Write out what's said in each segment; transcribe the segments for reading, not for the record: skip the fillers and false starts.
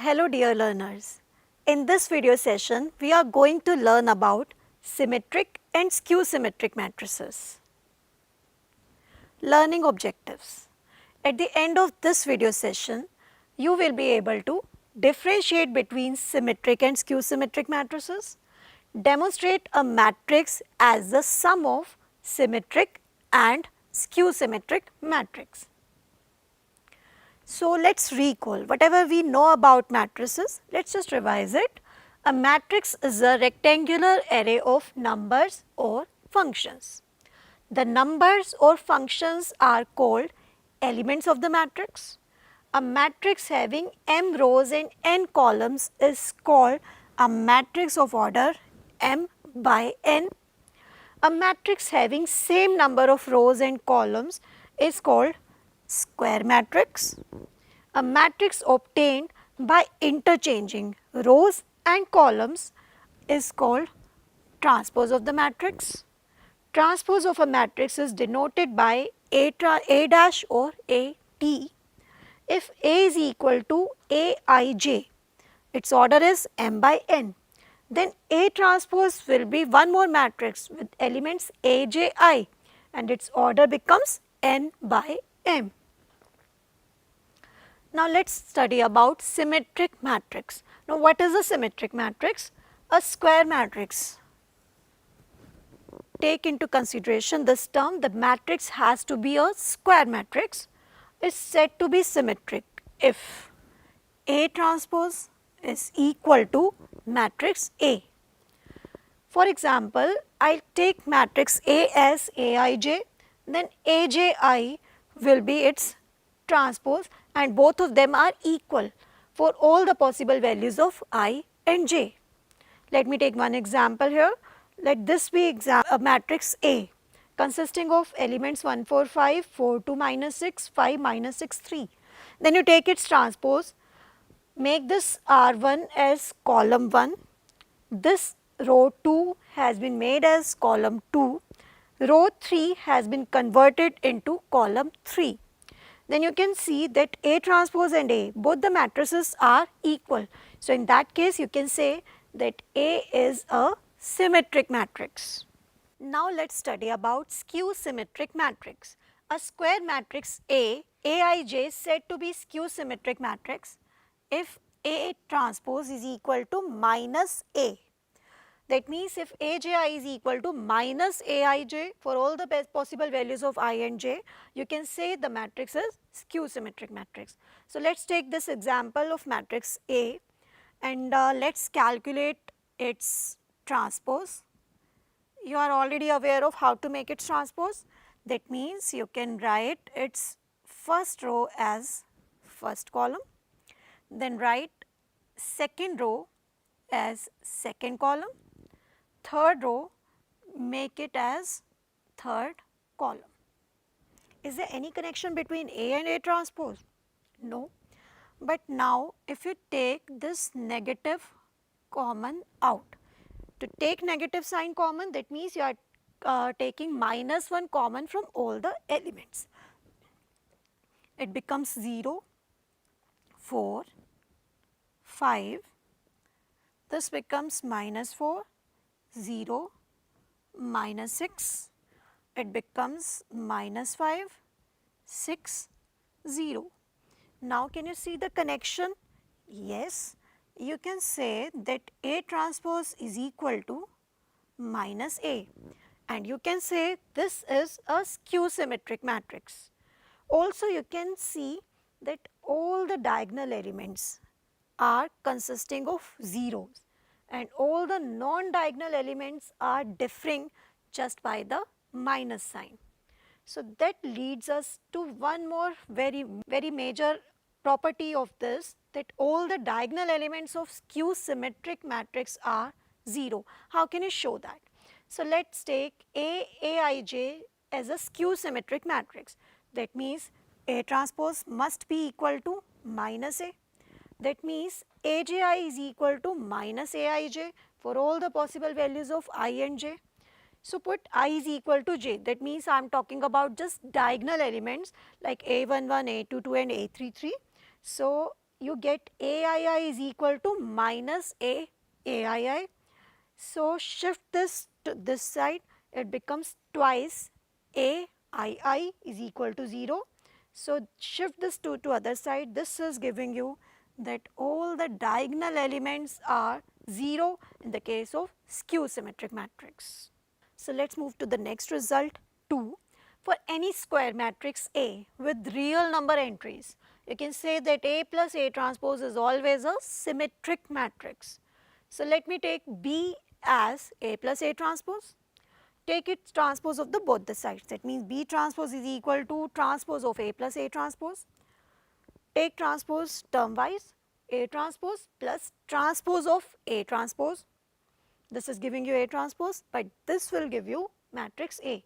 Hello dear learners. In this video session, we are going to learn about symmetric and skew symmetric matrices. Learning objectives. At the end of this video session, you will be able to differentiate between symmetric and skew symmetric matrices, demonstrate a matrix as the sum of symmetric and skew symmetric matrix. So let's recall whatever we know about matrices, let's just revise it. A matrix is a rectangular array of numbers or functions. The numbers or functions are called elements of the matrix. A matrix having m rows and n columns is called a matrix of order m by n. A matrix having same number of rows and columns is called square matrix. A matrix obtained by interchanging rows and columns is called transpose of the matrix. Transpose of a matrix is denoted by A dash or A t. If A is equal to Aij, its order is m by n, then A transpose will be one more matrix with elements Aj and its order becomes n by m. Now let's study about symmetric matrix. Now what is a symmetric matrix? A square matrix. Take into consideration this term, the matrix has to be a square matrix, is said to be symmetric if A transpose is equal to matrix A. For example, I take matrix A as Aij, then Aji will be its transpose and both of them are equal for all the possible values of I and j. Let me take one example here. Let this be a matrix A consisting of elements 1, 4, 5, 4, 2, minus 6, 5, minus 6, 3. Then you take its transpose, make this R1 as column 1, this row 2 has been made as column 2, row 3 has been converted into column 3. Then you can see that A transpose and A, both the matrices are equal. So in that case you can say that A is a symmetric matrix. Now let's study about skew symmetric matrix. A square matrix A, Aij is said to be skew symmetric matrix if A transpose is equal to minus A. That means if Aj is equal to minus Aij for all the possible values of I and j, you can say the matrix is skew symmetric matrix. So let's take this example of matrix A and let's calculate its transpose. You are already aware of how to make its transpose. That means you can write its first row as first column, then write second row as second column, third row make it as third column. Is there any connection between A and A transpose? No. But now if you take this negative common out, to take negative sign common, that means you are taking minus 1 common from all the elements. It becomes 0, 4, 5, this becomes minus 4, 0, minus 6, it becomes minus 5, 6, 0. Now can you see the connection? Yes, you can say that A transpose is equal to minus A and you can say this is a skew symmetric matrix. Also you can see that all the diagonal elements are consisting of zeros and all the non-diagonal elements are differing just by the minus sign. So that leads us to one more very major property of this, that all the diagonal elements of skew symmetric matrix are 0. How can you show that? So let's take Aij as a skew symmetric matrix. That means A transpose must be equal to minus A. That means Aj is equal to minus Aij for all the possible values of I and j. So put I is equal to j, that means I am talking about just diagonal elements like A11, A22 and A33. So you get AII is equal to minus AII. So, shift this to this side, it becomes twice AII is equal to 0. So, shift this to other side, this is giving you that all the diagonal elements are 0 in the case of skew symmetric matrix. So, let us move to the next result 2. For any square matrix A with real number entries, you can say that A plus A transpose is always a symmetric matrix. So, let me take B as A plus A transpose, take its transpose of the both the sides, that means B transpose is equal to transpose of A plus A transpose. Take transpose term wise, A transpose plus transpose of A transpose. This is giving you A transpose, but this will give you matrix A.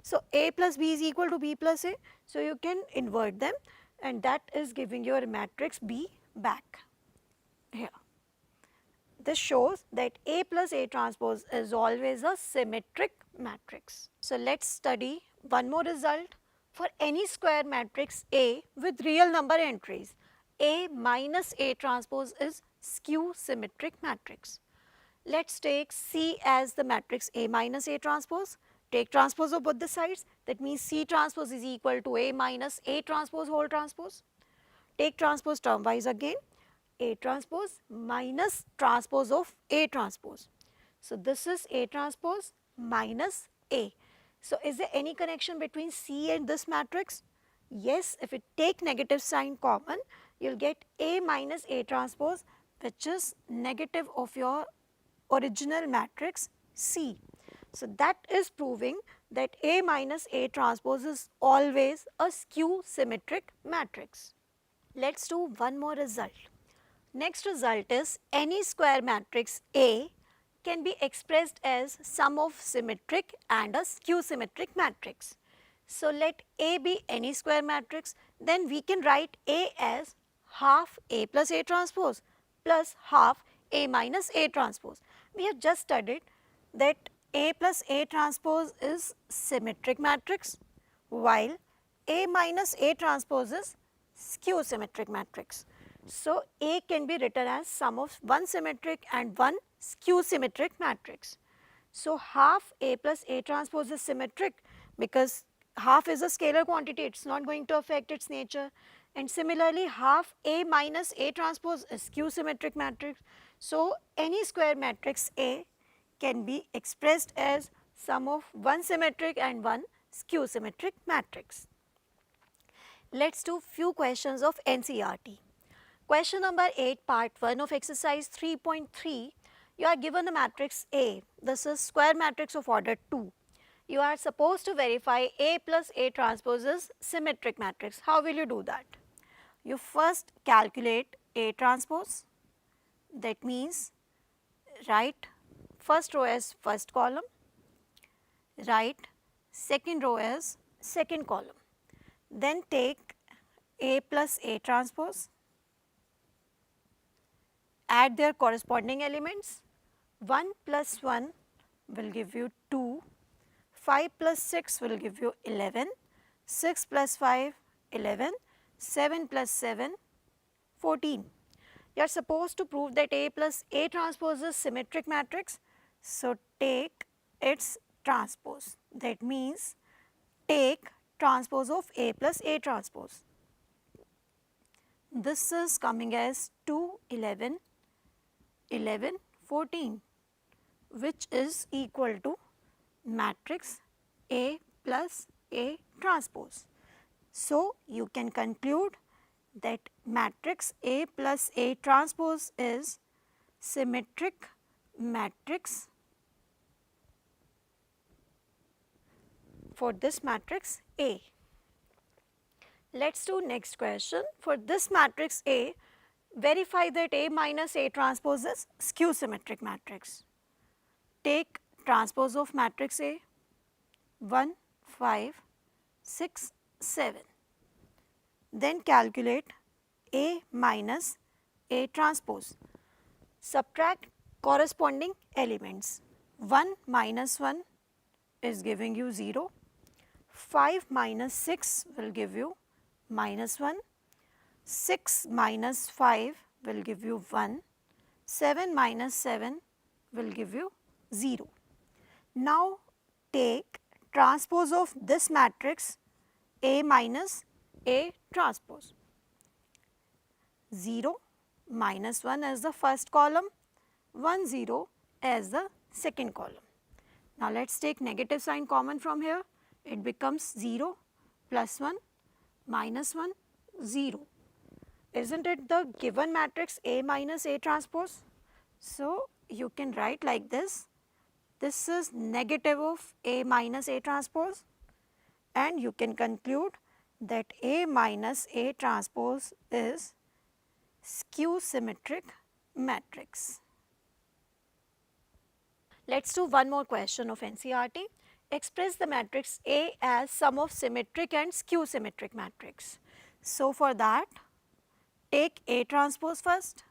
So, A plus B is equal to B plus A. So, you can invert them and that is giving your matrix B back here. This shows that A plus A transpose is always a symmetric matrix. So, let us study one more result. For any square matrix A with real number entries, A minus A transpose is skew symmetric matrix. Let us take C as the matrix A minus A transpose, take transpose of both the sides, that means C transpose is equal to A minus A transpose whole transpose. Take transpose term wise again, A transpose minus transpose of A transpose. So, this is A transpose minus A. So, is there any connection between C and this matrix? Yes, if you take negative sign common, you will get A minus A transpose, which is negative of your original matrix C. So, that is proving that A minus A transpose is always a skew symmetric matrix. Let us do one more result. Next result is any square matrix A can be expressed as sum of symmetric and a skew symmetric matrix. So, let A be any square matrix, then we can write A as half A plus A transpose plus half A minus A transpose. We have just studied that A plus A transpose is symmetric matrix, while A minus A transpose is skew symmetric matrix. So, A can be written as sum of one symmetric and one skew symmetric matrix. So, half A plus A transpose is symmetric because half is a scalar quantity, it is not going to affect its nature, and similarly half A minus A transpose is skew symmetric matrix. So, any square matrix A can be expressed as sum of one symmetric and one skew symmetric matrix. Let us do few questions of NCERT. Question number 8, part 1 of exercise 3.3, you are given a matrix A, this is square matrix of order 2. You are supposed to verify A plus A transpose is symmetric matrix. How will you do that? You first calculate A transpose, that means write first row as first column, write second row as second column. Then take A plus A transpose, add their corresponding elements, 1 plus 1 will give you 2, 5 plus 6 will give you 11, 6 plus 5 11, 7 plus 7 14. You are supposed to prove that A plus A transpose is symmetric matrix. So, take its transpose, that means take transpose of A plus A transpose. This is coming as 2, 11, 11, 14, which is equal to matrix A plus A transpose. So, you can conclude that matrix A plus A transpose is symmetric matrix for this matrix A. Let us do next question. For this matrix A, verify that A minus A transpose is skew symmetric matrix. Take transpose of matrix A, 1, 5, 6, 7. Then calculate A minus A transpose. Subtract corresponding elements. 1 minus 1 is giving you 0. 5 minus 6 will give you minus 1. 6 minus 5 will give you 1, 7 minus 7 will give you 0. Now take transpose of this matrix A minus A transpose. 0 minus 1 as the first column, 1 0 as the second column. Now let us take negative sign common from here. It becomes 0 plus 1 minus 1 0. Isn't it the given matrix A minus A transpose? So you can write like this. This is negative of A minus A transpose, and you can conclude that A minus A transpose is skew symmetric matrix. Let us do one more question of NCERT. Express the matrix A as sum of symmetric and skew symmetric matrix. So for that, take A transpose first.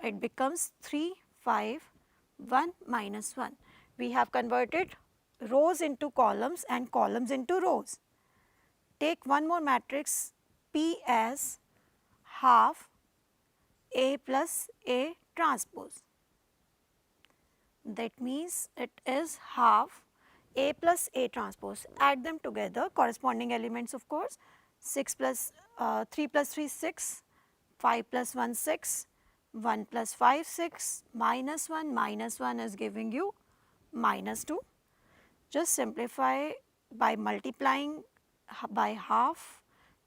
It becomes 3, 5, 1 minus 1. We have converted rows into columns and columns into rows. Take one more matrix P as half A plus A transpose. That means it is half A plus A transpose. Add them together, corresponding elements of course. 6 plus 3 plus 3 6, 5 plus 1 6, 1 plus 5 6, minus 1 is giving you minus 2. Just simplify by multiplying by half,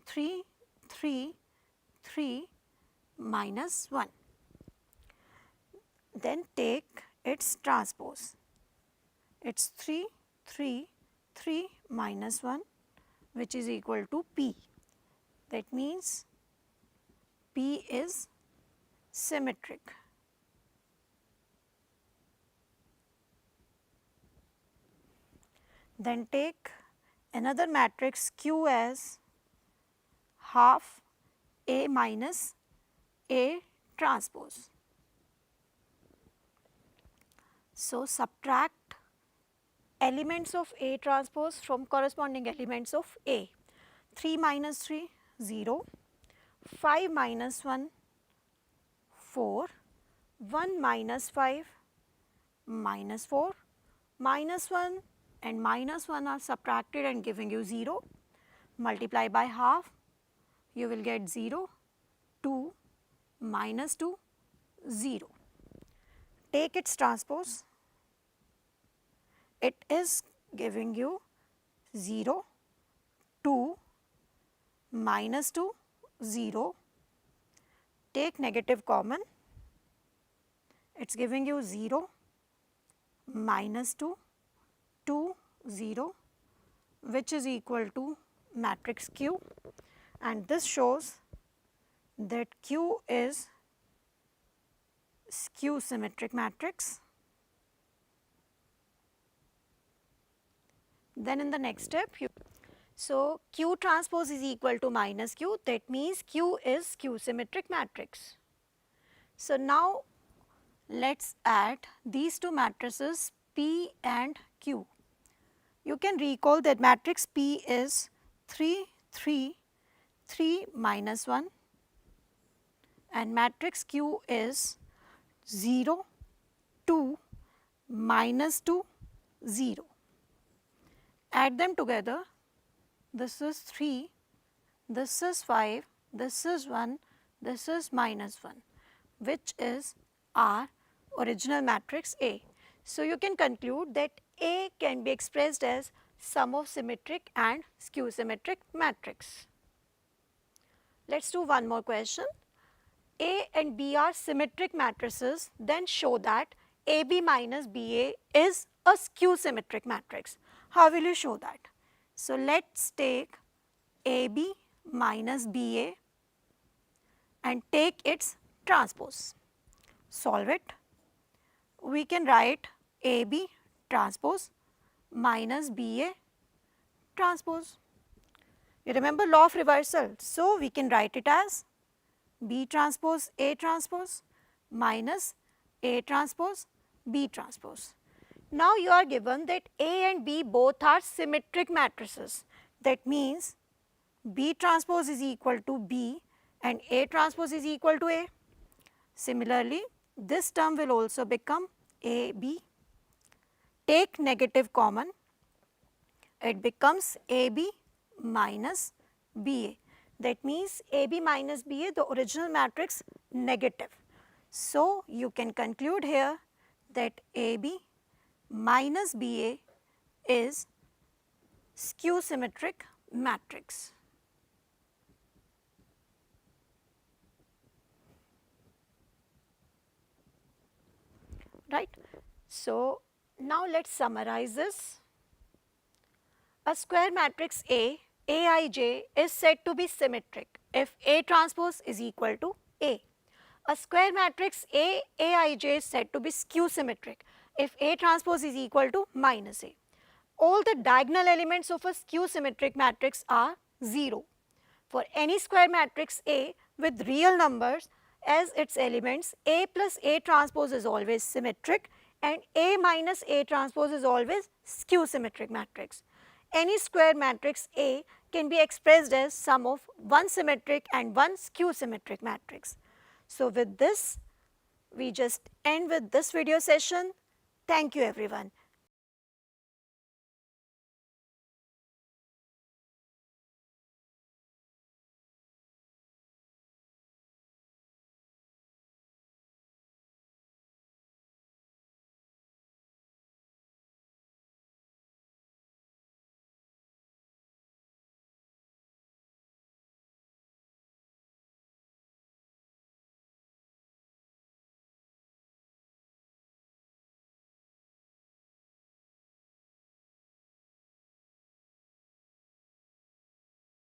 3 3 3 minus 1. Then take its transpose. It's 3 3 3 minus 1, which is equal to P. That means P is symmetric. Then take another matrix Q as half A minus A transpose. So subtract elements of A transpose from corresponding elements of A. 3 minus 3, 0, 5 minus 1, 4, 1 minus 5, minus 4, minus 1 and minus 1 are subtracted and giving you 0. Multiply by half, you will get 0, 2, minus 2, 0. Take its transpose. It is giving you 0, 2, minus 2, 0. Take negative common. It is giving you 0, minus 2, 2, 0, which is equal to matrix Q, and this shows that Q is skew symmetric matrix. Then in the next step, so Q transpose is equal to minus Q, that means Q is skew symmetric matrix. So now let us add these two matrices P and Q. You can recall that matrix P is 3, 3, 3 minus 1, and matrix Q is 0, 2, minus 2, 0. Add them together. This is 3, this is 5, this is 1, this is minus 1, which is our original matrix A. So you can conclude that A can be expressed as sum of symmetric and skew symmetric matrix. Let us do one more question. A and B are symmetric matrices, then show that AB minus BA is a skew symmetric matrix. How will you show that? So let us take AB minus BA and take its transpose. Solve it. We can write AB transpose minus BA transpose. You remember law of reversal, so we can write it as B transpose A transpose minus A transpose B transpose. Now you are given that A and B both are symmetric matrices. That means B transpose is equal to B and A transpose is equal to A. Similarly, this term will also become AB. Take negative common, it becomes AB minus BA. That means AB minus BA, the original matrix, negative. So, you can conclude here that AB minus BA is skew symmetric matrix. Right. So, now let us summarize this. A square matrix A, Aij is said to be symmetric if A transpose is equal to A. A square matrix A, Aij is said to be skew symmetric if A transpose is equal to minus A. All the diagonal elements of a skew symmetric matrix are 0. For any square matrix A with real numbers as its elements, A plus A transpose is always symmetric and A minus A transpose is always skew symmetric matrix. Any square matrix A can be expressed as sum of one symmetric and one skew symmetric matrix. So, with this we just end with this video session. Thank you everyone.